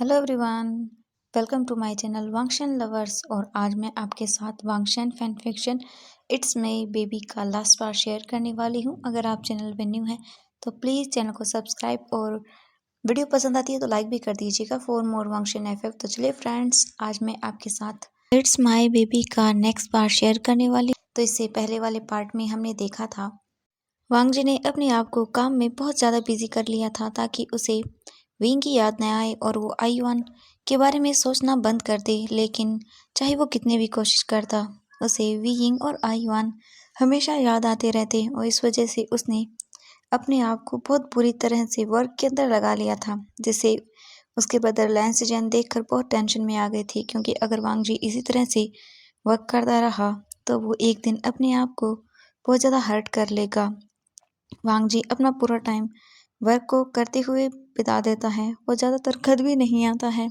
Hello everyone, welcome to my channel Wangxian lovers. और आज मैं आपके साथ Wangxian fan fiction it's my baby का लास्ट पार्ट शेयर करने वाली हूँ। अगर आप चैनल पे न्यू हैं तो प्लीज़ चैनल को सब्सक्राइब और वीडियो पसंद आती है तो लाइक भी कर दीजिएगा फॉर मोर वांगशन एफएफ। तो चलिए फ्रेंड्स, आज मैं आपके साथ इट्स माई बेबी का नेक्स्ट पार्ट शेयर करने वाली। तो इससे पहले वाले पार्ट में हमने देखा था वांग जी ने अपने आप को काम में बहुत ज़्यादा बिजी कर लिया था ताकि उसे विंग की याद न आए और वो आईवान के बारे में सोचना बंद कर दे। लेकिन चाहे वो कितने भी कोशिश करता, उसे विंग और आईवान हमेशा याद आते रहते और इस वजह से उसने अपने आप को बहुत बुरी तरह से वर्क के अंदर लगा लिया था, जिससे उसके ब्रदर लैंस जैन देखकर बहुत टेंशन में आ गए थे। क्योंकि अगर वांग जी इसी तरह से वर्क करता रहा तो वो एक दिन अपने आप को बहुत ज़्यादा हर्ट कर लेगा। वांग जी अपना पूरा टाइम वर्क को करते हुए बिता देता है। वो ज़्यादातर घर भी नहीं आता है,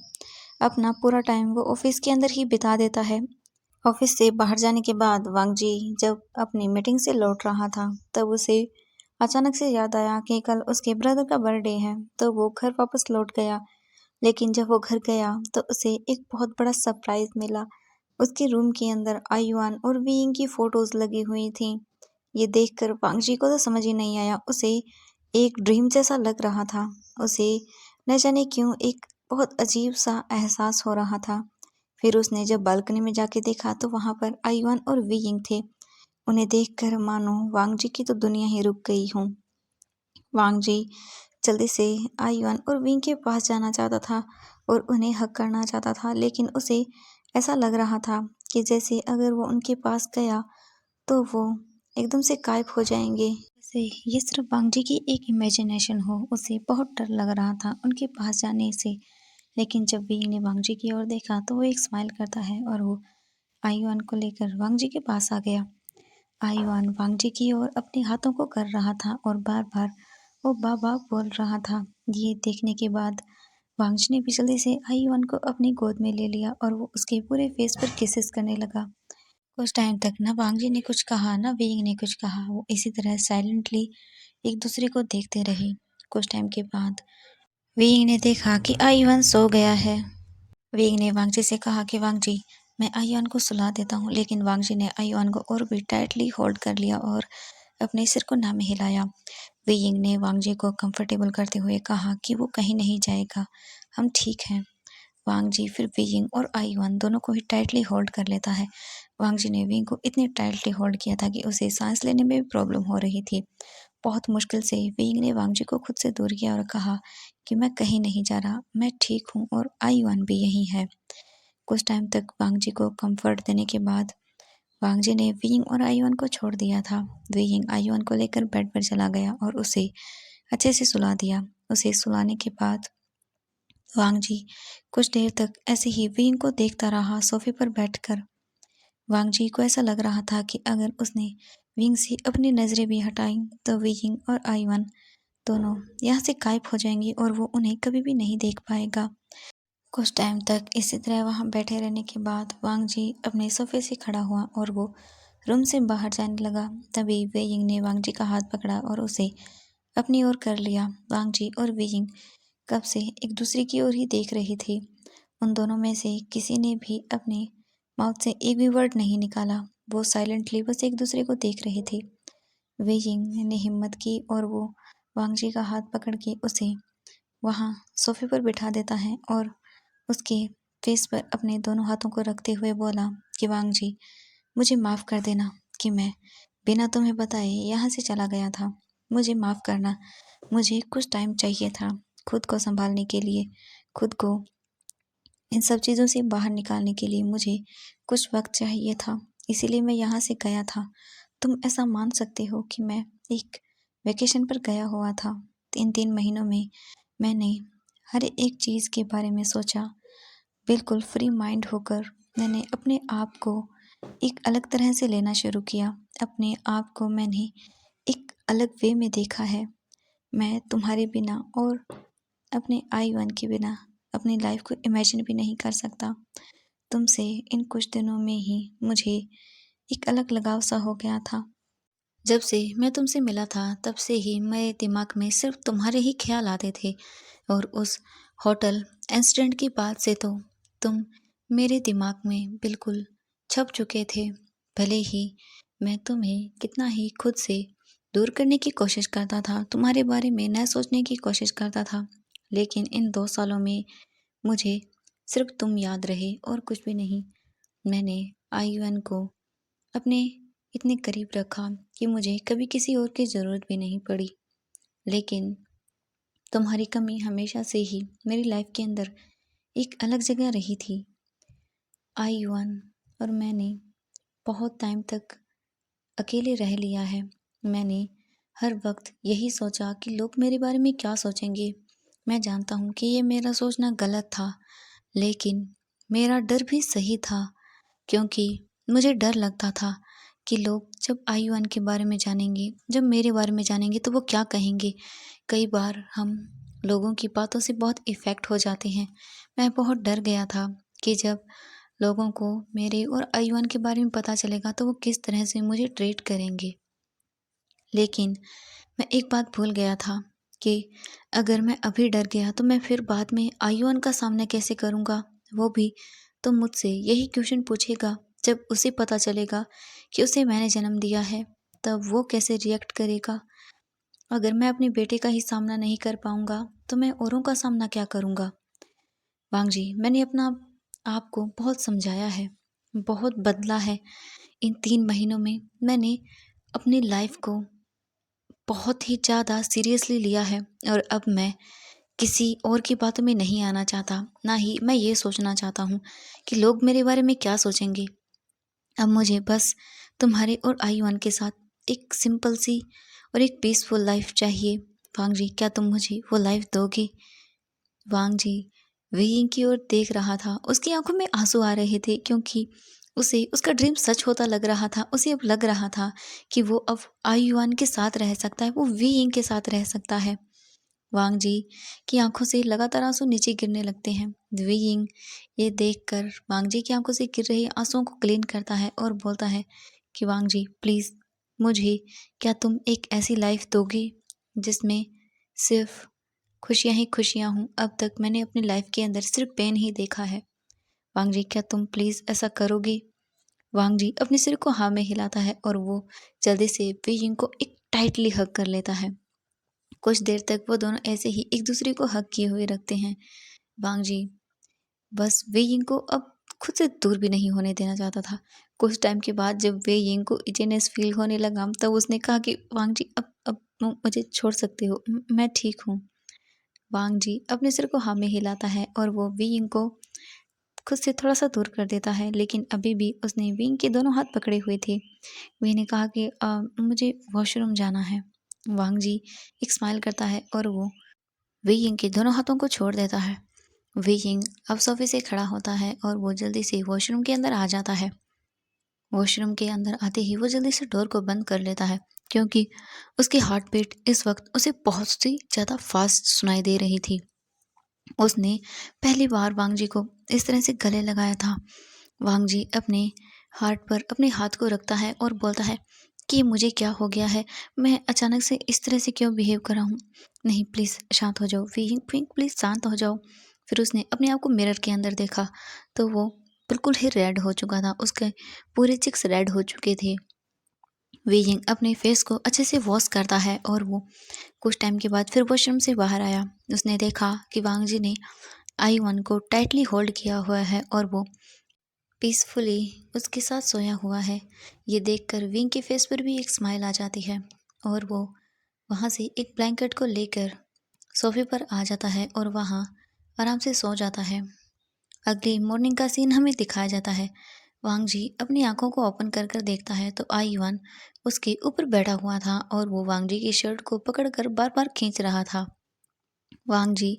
अपना पूरा टाइम वो ऑफिस के अंदर ही बिता देता है। ऑफिस से बाहर जाने के बाद वांग जी जब अपनी मीटिंग से लौट रहा था तब उसे अचानक से याद आया कि कल उसके ब्रदर का बर्थडे है। तो वो घर वापस लौट गया। लेकिन जब वो घर गया तो उसे एक बहुत बड़ा सरप्राइज मिला। उसके रूम के अंदर आयुआन और वीइंग की फोटोज लगी हुई थी। ये देखकर वांग जी को तो समझ ही नहीं आया। उसे एक ड्रीम जैसा लग रहा था। उसे न जाने क्यों एक बहुत अजीब सा एहसास हो रहा था। फिर उसने जब बालकनी में जाके देखा तो वहां पर आयुआन और वीइंग थे। उन्हें देखकर मानो वांग जी की तो दुनिया ही रुक गई हो। वांग जी जल्दी से आयुआन और विंग के पास जाना चाहता था और उन्हें हक करना चाहता था, लेकिन उसे ऐसा लग रहा था कि जैसे अगर वो उनके पास गया तो वो एकदम से गायब हो जाएंगे। जैसे ये सिर्फ वांग जी की एक इमेजिनेशन हो। उसे बहुत डर लग रहा था उनके पास जाने से। लेकिन जब विंग ने वांग जी की ओर देखा तो वो एक स्माइल करता है और वो आयुआन को लेकर वांग जी के पास आ गया। आयुआन वांग जी की ओर अपने हाथों को कर रहा था और बार बार वो बाबा बोल रहा था। ये देखने के बाद वांग जी ने भी जल्दी से आयुआन को अपनी गोद में ले लिया और वो उसके पूरे फेस पर किसेस करने लगा। कुछ टाइम तक ना वांग जी ने कुछ कहा ना विंग ने कुछ कहा। वो इसी तरह साइलेंटली एक दूसरे को देखते रहे। कुछ टाइम के बाद विंग ने देखा कि आयुआन सो गया है। विंग ने वांग जी से कहा कि वांग जी, मैं आयुआन को सुला देता हूँ। लेकिन वांग जी ने आयुआन को और भी टाइटली होल्ड कर लिया और अपने सिर को ना में हिलाया। विंग ने वांग जी को कंफर्टेबल करते हुए कहा कि वो कहीं नहीं जाएगा, हम ठीक हैं। वांग जी फिर विंग और आयुआन दोनों को ही टाइटली होल्ड कर लेता है। वांग जी ने विंग को इतने टाइटली होल्ड किया था कि उसे सांस लेने में भी प्रॉब्लम हो रही थी। बहुत मुश्किल से विंग ने वांग जी को खुद से दूर किया और कहा कि मैं कहीं नहीं जा रहा, मैं ठीक हूँ और आयुआन भी यही है। कुछ टाइम तक वांग जी को कंफर्ट देने के बाद वांग जी ने विंग और आयुआन को छोड़ दिया था। विंग आयुआन को लेकर बेड पर चला गया और उसे अच्छे से सुला दिया। उसे सुलाने के बाद वांग जी कुछ देर तक ऐसे ही विंग को देखता रहा सोफे पर बैठकर। वांग जी को ऐसा लग रहा था कि अगर उसने विंग से अपनी नजरें भी हटाई तो विंग और आयुआन दोनों यहाँ से गायब हो जाएंगी और वो उन्हें कभी भी नहीं देख पाएगा। कुछ टाइम तक इसी तरह वहां बैठे रहने के बाद वांग जी अपने सोफे से खड़ा हुआ और वो रूम से बाहर जाने लगा। तभी वेइंग ने वांग जी का हाथ पकड़ा और उसे अपनी ओर कर लिया। वांग जी और वेइंग कब से एक दूसरे की ओर ही देख रही थी। उन दोनों में से किसी ने भी अपने माउथ से एक भी वर्ड नहीं निकाला। वो साइलेंटली बस एक दूसरे को देख रहे थे। वेइंग ने हिम्मत की और वो वांग जी का हाथ पकड़ के उसे वहां सोफे पर बिठा देता है और उसके फेस पर अपने दोनों हाथों को रखते हुए बोला कि वांग जी, मुझे माफ़ कर देना कि मैं बिना तुम्हें बताए यहाँ से चला गया था। मुझे माफ़ करना, मुझे कुछ टाइम चाहिए था खुद को संभालने के लिए। खुद को इन सब चीज़ों से बाहर निकालने के लिए मुझे कुछ वक्त चाहिए था, इसीलिए मैं यहाँ से गया था। तुम ऐसा मान सकते हो कि मैं एक वेकेशन पर गया हुआ था। 3 महीनों में मैंने हर एक चीज़ के बारे में सोचा। बिल्कुल फ्री माइंड होकर मैंने अपने आप को एक अलग तरह से लेना शुरू किया। अपने आप को मैंने एक अलग वे में देखा है। मैं तुम्हारे बिना और अपने आईवन के बिना अपनी लाइफ को इमेजिन भी नहीं कर सकता। तुमसे इन कुछ दिनों में ही मुझे एक अलग लगाव सा हो गया था। जब से मैं तुमसे मिला था तब से ही मेरे दिमाग में सिर्फ तुम्हारे ही ख्याल आते थे और उस होटल इंसिडेंट की बात से तो तुम मेरे दिमाग में बिल्कुल छप चुके थे। भले ही मैं तुम्हें कितना ही खुद से दूर करने की कोशिश करता था, तुम्हारे बारे में न सोचने की कोशिश करता था, लेकिन इन 2 सालों में मुझे सिर्फ तुम याद रहे और कुछ भी नहीं। मैंने आईयूएन को अपने इतने करीब रखा कि मुझे कभी किसी और की ज़रूरत भी नहीं पड़ी। लेकिन तुम्हारी कमी हमेशा से ही मेरी लाइफ के अंदर एक अलग जगह रही थी। आईयूएन और मैंने बहुत टाइम तक अकेले रह लिया है। मैंने हर वक्त यही सोचा कि लोग मेरे बारे में क्या सोचेंगे। मैं जानता हूँ कि ये मेरा सोचना गलत था, लेकिन मेरा डर भी सही था, क्योंकि मुझे डर लगता था कि लोग जब आईयूएन के बारे में जानेंगे, जब मेरे बारे में जानेंगे तो वो क्या कहेंगे। कई बार हम लोगों की बातों से बहुत इफ़ेक्ट हो जाते हैं। मैं बहुत डर गया था कि जब लोगों को मेरे और आईयूएन के बारे में पता चलेगा तो वो किस तरह से मुझे ट्रीट करेंगे। लेकिन मैं एक बात भूल गया था कि अगर मैं अभी डर गया तो मैं फिर बाद में आईयूएन का सामना कैसे करूँगा। वो भी तो मुझसे यही क्वेश्चन पूछेगा। जब उसे पता चलेगा कि उसे मैंने जन्म दिया है, तब वो कैसे रिएक्ट करेगा। अगर मैं अपने बेटे का ही सामना नहीं कर पाऊँगा तो मैं औरों का सामना क्या करूँगा। वांग जी, मैंने अपना आपको बहुत समझाया है, बहुत बदला है। इन 3 महीनों में मैंने अपनी लाइफ को बहुत ही ज़्यादा सीरियसली लिया है और अब मैं किसी और की बातों में नहीं आना चाहता। ना ही मैं ये सोचना चाहता हूँ कि लोग मेरे बारे में क्या सोचेंगे। अब मुझे बस तुम्हारे और आईयूएन के साथ एक सिंपल सी और एक पीसफुल लाइफ चाहिए। वांग जी, क्या तुम मुझे वो लाइफ दोगे। वांग जी वेइंग की ओर देख रहा था। उसकी आंखों में आंसू आ रहे थे, क्योंकि उसे उसका ड्रीम सच होता लग रहा था। उसे अब लग रहा था कि वो अब आयुआन के साथ रह सकता है, वो वेइंग के साथ रह सकता है। वांग जी की आंखों से लगातार आंसू नीचे गिरने लगते हैं। वेइंग ये देखकर वांग जी की आंखों से गिर रहे आंसुओं को क्लीन करता है और बोलता है कि वांग जी प्लीज़, मुझे क्या तुम एक ऐसी लाइफ दोगे जिसमें सिर्फ खुशियाँ ही खुशियाँ हूँ। अब तक मैंने अपनी लाइफ के अंदर सिर्फ पेन ही देखा है। वांग जी, क्या तुम प्लीज़ ऐसा करोगे। वांग जी अपने सिर को हाँ में हिलाता है और वो जल्दी से वेइंग को एक टाइटली हग कर लेता है। कुछ देर तक वो दोनों ऐसे ही एक दूसरे को हग किए हुए रखते हैं। वांग जी बस वेइंग को अब खुद से दूर भी नहीं होने देना चाहता था। कुछ टाइम के बाद जब वेइंग को इचीनेस फील होने लगा, तब उसने कहा कि वांग जी अब मुझे छोड़ सकते हो, मैं ठीक हूँ। वांग जी अपने सिर को हाँ में हिलाता है और वो विंग को खुद से थोड़ा सा दूर कर देता है, लेकिन अभी भी उसने विंग के दोनों हाथ पकड़े हुए थे। विंग ने कहा कि मुझे वॉशरूम जाना है। वांग जी एक स्माइल करता है और वो विंग के दोनों हाथों को छोड़ देता है। विंग अब सोफे से खड़ा होता है और वो जल्दी से वॉशरूम के अंदर आ जाता है। वॉशरूम के अंदर आते ही वो जल्दी से डोर को बंद कर लेता है, क्योंकि उसकी हार्ट बीट इस वक्त उसे बहुत सी ज़्यादा फास्ट सुनाई दे रही थी। उसने पहली बार वांग जी को इस तरह से गले लगाया था। वांग जी अपने हार्ट पर अपने हाथ को रखता है और बोलता है कि मुझे क्या हो गया है, मैं अचानक से इस तरह से क्यों बिहेव कर रहा हूँ। नहीं, प्लीज़ शांत हो जाओ विंग, विंग प्लीज़ शांत हो जाओ। फिर उसने अपने आप को मिरर के अंदर देखा तो वो बिल्कुल ही रेड हो चुका था। उसके पूरे चिक्स रेड हो चुके थे। विंग अपने फेस को अच्छे से वॉश करता है और वो कुछ टाइम के बाद फिर वॉशरूम से बाहर आया। उसने देखा कि वांग जी ने आईवन को टाइटली होल्ड किया हुआ है और वो पीसफुली उसके साथ सोया हुआ है। ये देखकर विंग के फेस पर भी एक स्माइल आ जाती है और वो वहाँ से एक ब्लैंकेट को लेकर सोफे पर आ जाता है और वहाँ आराम से सो जाता है। अगली मॉर्निंग का सीन हमें दिखाया जाता है। वांग जी अपनी आंखों को ओपन कर कर देखता है तो आईवन उसके ऊपर बैठा हुआ था और वो वांग जी की शर्ट को पकड़कर बार बार खींच रहा था। वांग जी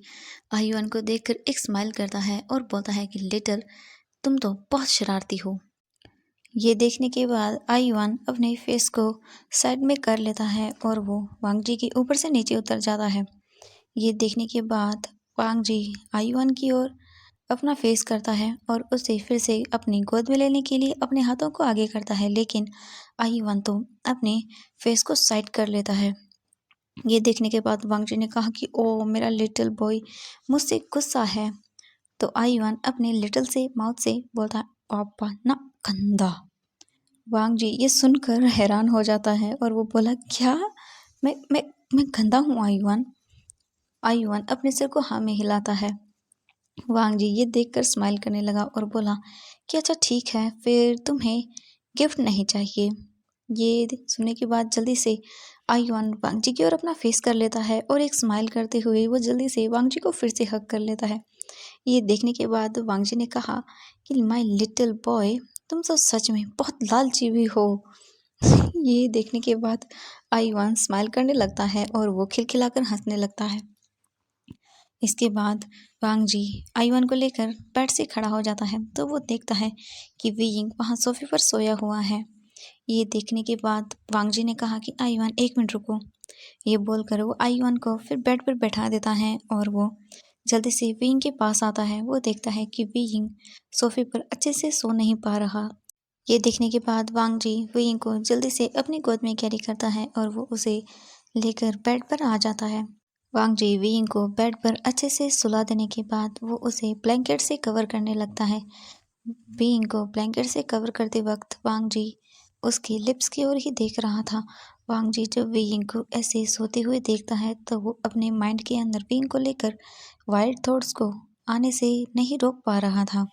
आईवन को देखकर एक स्माइल करता है और बोलता है कि लिटिल, तुम तो बहुत शरारती हो। ये देखने के बाद आईवन अपने फेस को साइड में कर लेता है और वो वांग जी के ऊपर से नीचे उतर जाता है। ये देखने के बाद वांग जी आईवन की ओर अपना फेस करता है और उसे फिर से अपनी गोद में लेने के लिए अपने हाथों को आगे करता है, लेकिन आयुआन तो अपने फेस को साइड कर लेता है। ये देखने के बाद वांग जी ने कहा कि ओ मेरा लिटिल बॉय मुझसे गुस्सा है। तो आयुआन अपने लिटिल से माउथ से बोलता है, पापा ना गंदा। वांग जी ये सुनकर हैरान हो जाता है और वो बोला, क्या मैं मैं मैं गंदा हूँ आयुआन? आयुआन अपने सिर को हाँ में हिलाता है। वांग जी ये देखकर स्माइल करने लगा और बोला कि अच्छा ठीक है, फिर तुम्हें गिफ्ट नहीं चाहिए। ये सुनने के बाद जल्दी से आयुआन वांग जी की ओर अपना फेस कर लेता है और एक स्माइल करते हुए वो जल्दी से वांग जी को फिर से हग कर लेता है। ये देखने के बाद वांग जी ने कहा कि माय लिटिल बॉय, तुम तो सच में बहुत लालची भी हो। ये देखने के बाद आयुआन स्माइल करने लगता है और वो खिलखिलाकर हंसने लगता है। इसके बाद वांग जी आयुआन को लेकर बेड से खड़ा हो जाता है तो वो देखता है कि वीइंग वहाँ सोफे पर सोया हुआ है। ये देखने के बाद वांग जी ने कहा कि आयुआन 1 मिनट रुको। ये बोलकर वो आयुआन को फिर बेड पर बैठा देता है और वो जल्दी से वीइंग के पास आता है। वो देखता है कि वीइंग सोफे पर अच्छे से सो नहीं पा रहा। ये देखने के बाद वांग जी वीइंग को जल्दी से अपनी गोद में कैरी करता है और वो उसे लेकर बेड पर आ जाता है। वांग जी वीइंग को बेड पर अच्छे से सुला देने के बाद वो उसे ब्लैंकेट से कवर करने लगता है। वीइंग को ब्लैंकेट से कवर करते वक्त वांग जी उसकी लिप्स की ओर ही देख रहा था। वांग जी जब वीइंग को ऐसे सोते हुए देखता है तो वो अपने माइंड के अंदर वीइंग को लेकर वाइल्ड थॉट्स को आने से नहीं रोक पा रहा था।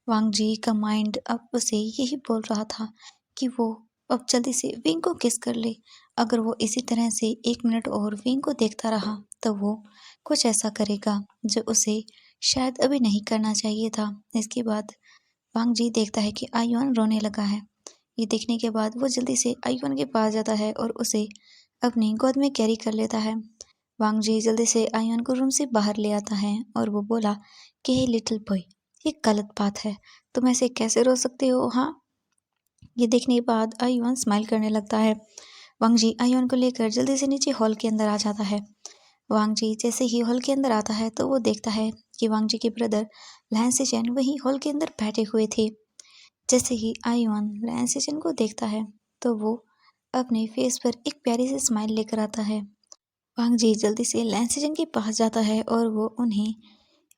वांग जी का माइंड अब उसे यही बोल रहा था कि वो अब जल्दी से विंग को किस कर ले। अगर वो इसी तरह से 1 मिनट और विंग को देखता रहा तो वो कुछ ऐसा करेगा जो उसे शायद अभी नहीं करना चाहिए था। इसके बाद वांग जी देखता है कि आयुआन रोने लगा है। ये देखने के बाद वो जल्दी से आयुआन के पास जाता है और उसे अपनी गोद में कैरी कर लेता है। वांग जी जल्दी से आयुआन को रूम से बाहर ले आता है और वो बोला कि हे लिटिल बॉय, ये गलत बात है, तुम ऐसे कैसे रो सकते हो? हाँ। ये देखने के बाद आयुआन स्माइल करने लगता है। वांग जी आयुआन को लेकर जल्दी से नीचे हॉल के अंदर आ जाता है। वांग जी जैसे ही हॉल के अंदर आता है तो वो देखता है कि वांग जी के ब्रदर लैन सेचेन वहीं हॉल के अंदर बैठे हुए थे। जैसे ही आयुआन लैन सेचेन को देखता है तो वो अपने फेस पर एक प्यारी सी स्माइल लेकर आता है। वांग जी जल्दी से लैन सेचेन के पास जाता है और वो उन्हें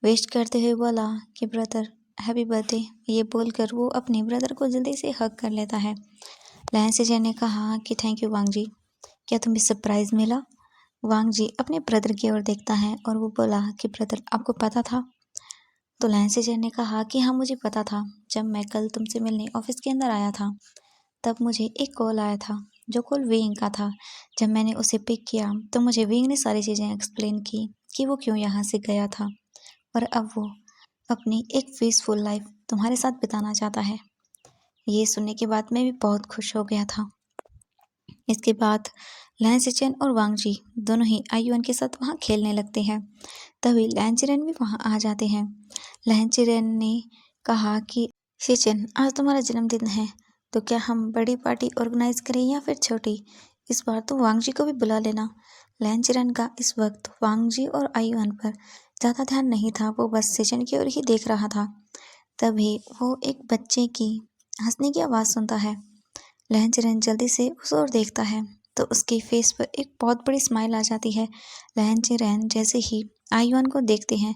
वेस्ट करते हुए बोला कि ब्रदर हैप्पी बर्थडे। ये बोलकर वो अपने ब्रदर को जल्दी से हग कर लेता है। लैन सेचेन ने कहा कि थैंक यू वांग जी, क्या तुम्हें सरप्राइज मिला? वांग जी अपने ब्रदर की ओर देखता है और वो बोला कि ब्रदर आपको पता था? तो लैन सेचेन ने कहा कि हाँ मुझे पता था। जब मैं कल तुमसे मिलने ऑफिस के अंदर आया था तब मुझे एक कॉल आया था जो कॉल वेइंग का था। जब मैंने उसे पिक किया तो मुझे वेइंग ने सारी चीज़ें एक्सप्लेन की कि वो क्यों यहाँ से गया था और अब वो अपनी एक पीसफुल लाइफ तुम्हारे साथ बिताना चाहता है। ये सुनने के बाद मैं भी बहुत खुश हो गया था। इसके बाद लैन सेचेन और वांग जी दोनों ही आयुआन के साथ वहाँ खेलने लगते हैं। तभी लैन चिरेन भी वहाँ आ जाते हैं। लैन चिरेन ने कहा कि सेचेन आज तुम्हारा जन्मदिन है तो क्या हम बड़ी पार्टी ऑर्गेनाइज करें या फिर छोटी? इस बार तो वांग जी को भी बुला लेना। लैन चिरेन का इस वक्त वांग जी और आयुआन पर ज़्यादा ध्यान नहीं था, वो बस सेचेन की ओर ही देख रहा था। तभी वो एक बच्चे की हंसने की आवाज़ सुनता है। लहन चिरन जल्दी से उस ओर देखता है तो उसके फेस पर एक बहुत बड़ी स्माइल आ जाती है। लहन चिरन जैसे ही आयुआन को देखते हैं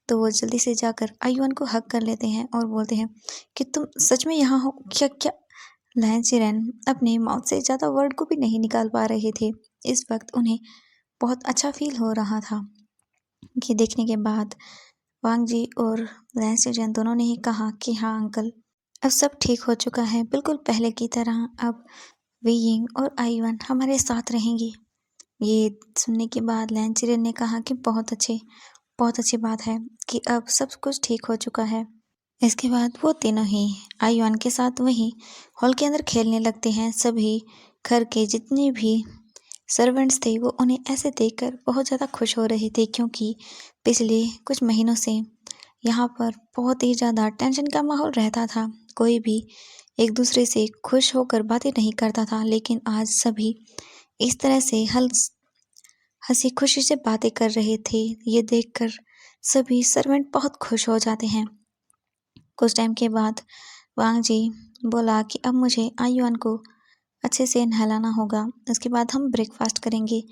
तो वो जल्दी से जाकर आयुआन को हग कर लेते हैं और बोलते हैं कि तुम सच में यहाँ हो क्या? क्या? लहन चिरन अपने माउथ से ज़्यादा वर्ड को भी नहीं निकाल पा रहे थे। इस वक्त उन्हें बहुत अच्छा फील हो रहा था। ये देखने के बाद वांग जी और लहन चिरन दोनों ने ही कहा कि हाँ अंकल, अब सब ठीक हो चुका है, बिल्कुल पहले की तरह। अब वेइंग और आयुआन हमारे साथ रहेंगी। ये सुनने के बाद लैन चिरेन ने कहा कि बहुत अच्छी बात है कि अब सब कुछ ठीक हो चुका है। इसके बाद वो तीनों ही आयुआन के साथ वहीं हॉल के अंदर खेलने लगते हैं। सभी घर के जितने भी सर्वेंट्स थे वो उन्हें ऐसे देखकर बहुत ज़्यादा खुश हो रहे थे, क्योंकि पिछले कुछ महीनों से यहाँ पर बहुत ही ज़्यादा टेंशन का माहौल रहता था। कोई भी एक दूसरे से खुश होकर बातें नहीं करता था, लेकिन आज सभी इस तरह से हंसी खुशी से बातें कर रहे थे। ये देखकर सभी सर्वेंट बहुत खुश हो जाते हैं। कुछ टाइम के बाद वांग जी बोला कि अब मुझे आयुआन को अच्छे से नहलाना होगा, उसके बाद हम ब्रेकफास्ट करेंगे।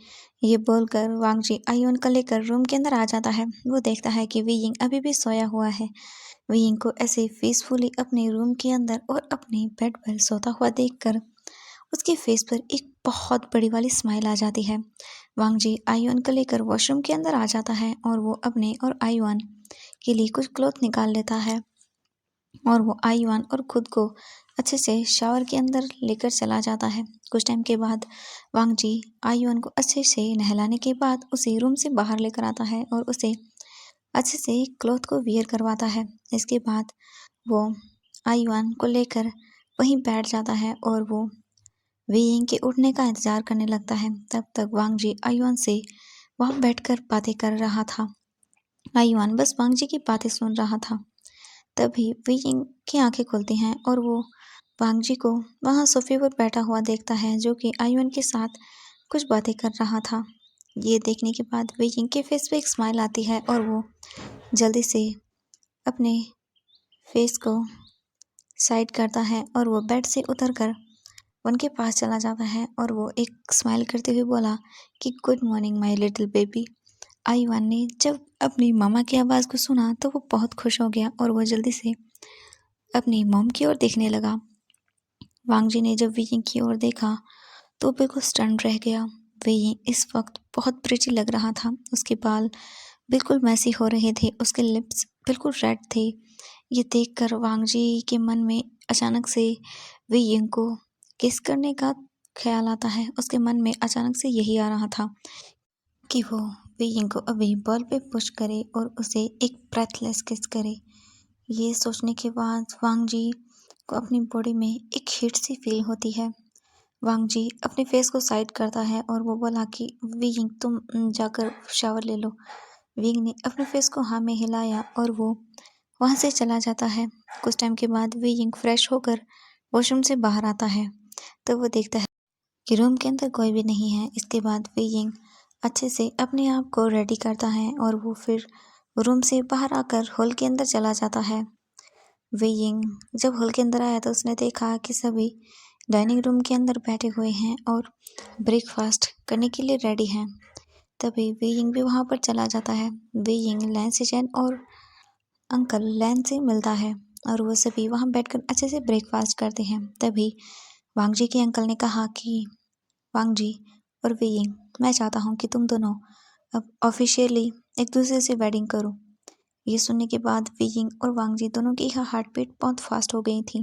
ये बोलकर वांग जी आयुआन को लेकर रूम के अंदर आ जाता है। वो देखता है कि वी यिंग अभी भी सोया हुआ है। वी यिंग को ऐसे पीसफुली अपने रूम के अंदर और अपने बेड पर सोता हुआ देखकर उसके फेस पर एक बहुत बड़ी वाली स्माइल आ जाती है। वांग जी आयुआन को लेकर वॉशरूम के अंदर आ जाता है और वो अपने और आयुआन के लिए कुछ क्लॉथ निकाल लेता है और वो आयुआन और खुद को अच्छे से शावर के अंदर लेकर चला जाता है। कुछ टाइम के बाद वांग जी आयुआन को अच्छे से नहलाने के बाद उसे रूम से बाहर लेकर आता है और उसे अच्छे से क्लॉथ को वियर करवाता है। इसके बाद वो आयुआन को लेकर वहीं बैठ जाता है और वो वे यिंग के उठने का इंतजार करने लगता है। तब तक वांग जी आयुआन से वहां बैठकर बातें कर रहा था। आयुआन बस वांग जी की बातें सुन रहा था। तभी वे यिंग की आंखें खुलती हैं और वो वांग जी को वहां सोफे पर बैठा हुआ देखता है, जो कि आयुआन के साथ कुछ बातें कर रहा था। ये देखने के बाद वे यिंग के फेस पे एक स्माइल आती है और वो जल्दी से अपने फेस को साइड करता है और वो बेड से उतरकर उनके पास चला जाता है और वो एक स्माइल करते हुए बोला कि good morning my little baby. Ayuan ने जब अपनी मामा की आवाज़ को सुना तो वो बहुत खुश हो गया और वो जल्दी से अपनी मॉम की ओर देखने लगा। वांग जी ने जब वी की ओर देखा तो बिल्कुल स्टन रह गया। वी इस वक्त बहुत प्रिटी लग रहा था। उसके बाल बिल्कुल मैसी हो रहे थे, उसके लिप्स बिल्कुल रेड थे। ये देखकर वांग जी के मन में अचानक से वी यिंग को किस करने का ख्याल आता है। उसके मन में अचानक से यही आ रहा था कि वो वी यिंग को अभी बॉल पे पुश करे और उसे एक ब्रेथलेस किस करे। ये सोचने के बाद वांग जी को अपनी बॉडी में एक हीट सी फील होती है। वांग जी अपने फेस को साइड करता है और वो बोला कि वी यिंग तुम जाकर शावर ले लो। विंग ने अपने फेस को हाँ में हिलाया और वो वहां से चला जाता है। कुछ टाइम के बाद वी यिंग फ्रेश होकर वॉशरूम से बाहर आता है तो वो देखता है कि रूम के अंदर कोई भी नहीं है। इसके बाद वी यिंग अच्छे से अपने आप को रेडी करता है और वो फिर रूम से बाहर आकर हॉल के अंदर चला जाता है। वे यिंग जब हॉल के अंदर आया तो उसने देखा कि सभी डाइनिंग रूम के अंदर बैठे हुए हैं और ब्रेकफास्ट करने के लिए रेडी हैं। तभी वे यिंग भी वहां पर चला जाता है। वे यिंग लैन सिचेन और अंकल लैन से मिलता है और वो सभी वहां बैठकर अच्छे से ब्रेकफास्ट करते हैं। तभी वांग जी के अंकल ने कहा कि वांग जी और वे यिंग, मैं चाहता हूँ कि तुम दोनों अब ऑफिशियली एक दूसरे से वेडिंग करो। ये सुनने के बाद वी यिंग और वांग जी दोनों की हार्ट बीट बहुत फास्ट हो गई थी।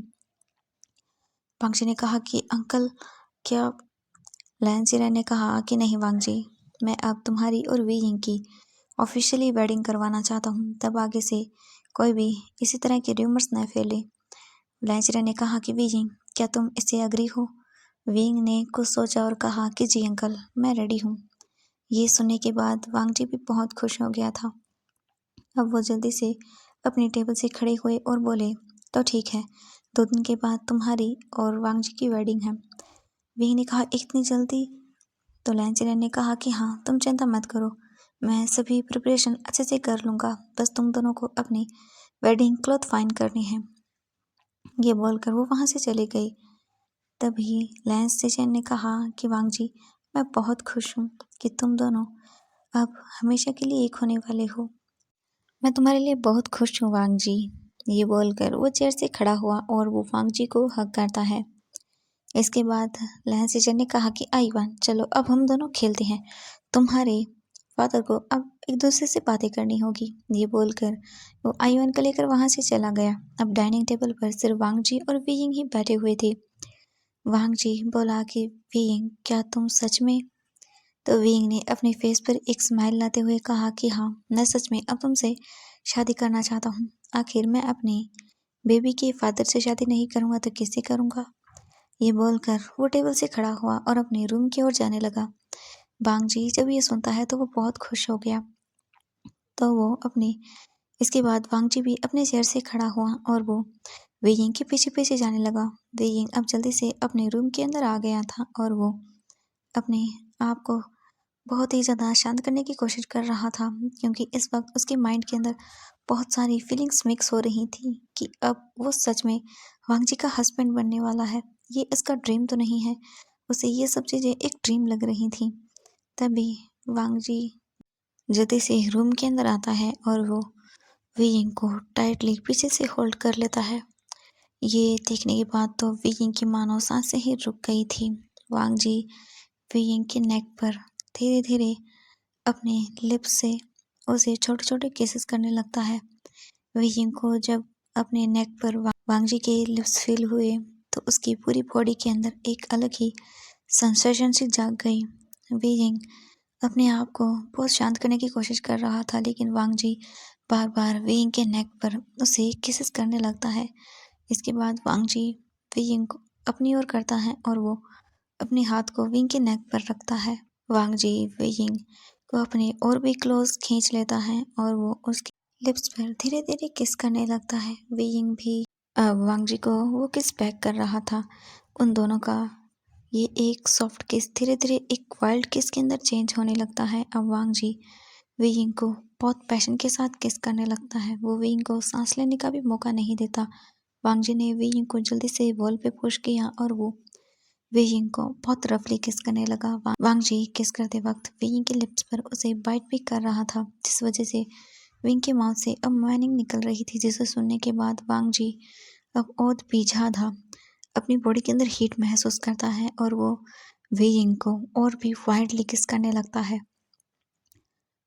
वांग जी ने कहा कि अंकल क्या? लैन सिरेन ने कहा कि नहीं वांग जी, मैं अब तुम्हारी और वी यिंग की ऑफिशियली वेडिंग करवाना चाहता हूँ। तब आगे से कोई भी इसी तरह के र्यूमर्स न फैले। लैन सिरेन ने कहा कि वी यिंग, क्या तुम इससे अग्री हो? वी यिंग ने कुछ सोचा और कहा कि जी अंकल, मैं रेडी हूँ। ये सुनने के बाद वांग जी भी बहुत खुश हो गया था। अब वो जल्दी से अपनी टेबल से खड़े हुए और बोले, तो ठीक है, 2 दिन के बाद तुम्हारी और वांग जी की वेडिंग है। वी ने कहा, इतनी जल्दी? तो लैंचेलर ने कहा कि हाँ, तुम चिंता मत करो, मैं सभी प्रिपरेशन अच्छे से कर लूँगा, बस तुम दोनों को अपनी वेडिंग क्लॉथ फाइंड करनी है। ये बोलकर वो वहाँ से चली गई। तभी लैंस सेचेन ने कहा कि वांग जी, मैं बहुत खुश हूँ कि तुम दोनों अब हमेशा के लिए एक होने वाले हो। मैं तुम्हारे लिए बहुत खुश हूँ वांग जी। ये बोलकर वो चेयर से खड़ा हुआ और वो वांग जी को हग करता है। इसके बाद लहन सीजन ने कहा कि आईवान, चलो अब हम दोनों खेलते हैं। तुम्हारे फादर को अब एक दूसरे से बातें करनी होगी। ये बोलकर वो आईवान को लेकर वहां से चला गया। अब डाइनिंग टेबल पर सिर्फ वांग जी और वीइंग ही बैठे हुए थे। वांग जी बोला कि वीइंग, क्या तुम सच में? तो वीइंग ने अपने फेस पर एक स्माइल लाते हुए कहा कि हाँ, मैं सच में अब तुमसे शादी करना चाहता हूँ। आखिर मैं अपने बेबी के फादर से शादी नहीं करूँगा तो किससे करूँगा? ये बोलकर वो टेबल से खड़ा हुआ और अपने रूम की ओर जाने लगा। वांग जी जब ये सुनता है तो वो बहुत खुश हो गया। तो वो अपने इसके बाद वांग जी भी अपने चेयर से खड़ा हुआ और वो वेइंग के पीछे पीछे जाने लगा। वेइंग अब जल्दी से अपने रूम के अंदर आ गया था और वो अपने आप को बहुत ही ज़्यादा शांत करने की कोशिश कर रहा था, क्योंकि इस वक्त उसके माइंड के अंदर बहुत सारी फीलिंग्स मिक्स हो रही थी कि अब वो सच में वांग जी का हस्बैंड बनने वाला है। ये इसका ड्रीम तो नहीं है। उसे ये सब चीज़ें एक ड्रीम लग रही थी। तभी वांग जी जल्दी से रूम के अंदर आता है और वो वीइंग को टाइटली पीछे से होल्ड कर लेता है। ये देखने के बाद तो वीइंग की मानो सांसें ही रुक गई थी। वांग जी वीइंग के नेक पर धीरे धीरे अपने लिप्स से उसे छोटे छोटे किसेस करने लगता है। वीइंग को जब अपने नेक पर वांग जी के लिप्स फील हुए तो उसकी पूरी बॉडी के अंदर एक अलग ही सेंसेशन सी जाग गई। वीइंग अपने आप को बहुत शांत करने की कोशिश कर रहा था, लेकिन वांग जी बार बार वीइंग के नेक पर उसे किसेस करने लगता है। इसके बाद वांग जी वीइंग को अपनी ओर करता है और वो अपने हाथ को वीइंग के नेक पर रखता है। वांग जी वीइंग को अपने और भी क्लोज खींच लेता है और वो उसके लिप्स पर धीरे धीरे किस करने लगता है। वीइंग भी वांग जी को वो किस बैक कर रहा था। उन दोनों का ये एक सॉफ्ट किस धीरे धीरे एक वाइल्ड किस के अंदर चेंज होने लगता है। अब वांग जी वीइंग को बहुत पैशन के साथ किस करने लगता है। वो वीइंग को सांस लेने का भी मौका नहीं देता। वांग जी ने वीइंग को जल्दी से वॉल पे पुश किया और वो वीइंग को बहुत रफली किस करने लगा। वांग जी किस करते वक्त वीइंग के लिप्स पर उसे बाइट भी कर रहा था, जिस वजह से वीइंग के माउथ से अब माइनिंग निकल रही थी, जिसे सुनने के बाद वांग जी अब और भी ज्यादा अपनी बॉडी के अंदर हीट महसूस करता है और वो वीइंग को और भी वाइल्डली किस करने लगता है।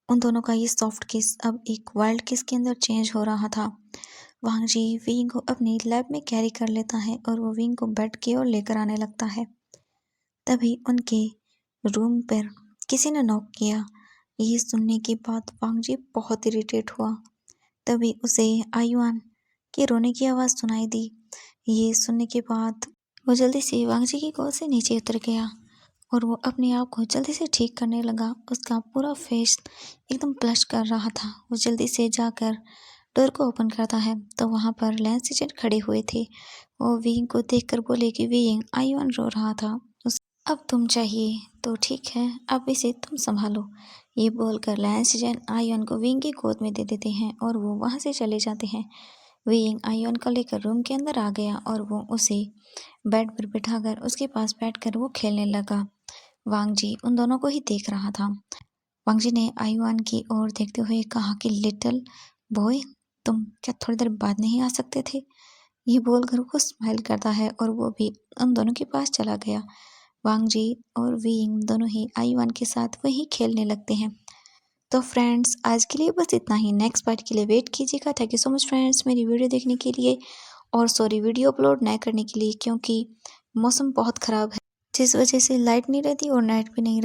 उन दोनों का ये सॉफ्ट किस अब एक वाइल्ड किस के अंदर चेंज हो रहा था। वांग जी वीइंग को अपनी लैब में कैरी कर लेता है और वो वीइंग को बेड की ओर लेकर आने लगता है। तभी उनके रूम पर किसी ने नॉक किया। ये सुनने के बाद वांग जी बहुत इरिटेट हुआ। तभी उसे आयुआन के रोने की आवाज़ सुनाई दी। ये सुनने के बाद वो जल्दी से वांग जी की गोद से नीचे उतर गया और वो अपने आप को जल्दी से ठीक करने लगा। उसका पूरा फेस एकदम ब्लश कर रहा था। वो जल्दी से जाकर डोर को ओपन करता है तो वहाँ पर लैंस एजेंट खड़े हुए थे। वो वीइंग को देखकर बोले कि वीइंग, आयुआन रो रहा था, अब तुम चाहिए तो ठीक है, अब इसे तुम संभालो। ये बोलकर लैंस एजेंट आयुआन को वीइंग की गोद में दे देते हैं और वो वहाँ से चले जाते हैं। वीइंग आयुआन को लेकर रूम के अंदर आ गया और वो उसे बेड पर बिठाकर उसके पास बैठकर वो खेलने लगा। वांग जी उन दोनों को ही देख रहा था। वांग जी ने आयुआन की ओर देखते हुए कहा कि लिटिल बॉय, तुम क्या थोड़ी देर बाद नहीं आ सकते थे? ये बोलकर वो स्माइल करता है और वो भी उन दोनों के पास चला गया। वांग जी और वीइंग दोनों ही आयुआन के साथ वही खेलने लगते हैं। तो फ्रेंड्स, आज के लिए बस इतना ही। नेक्स्ट पार्ट के लिए वेट कीजिएगा। Thank you so much friends मेरी वीडियो देखने के लिए। और सॉरी वीडियो अपलोड न करने के लिए, क्योंकि मौसम बहुत ख़राब है, जिस वजह से लाइट नहीं रहती और नेट भी नहीं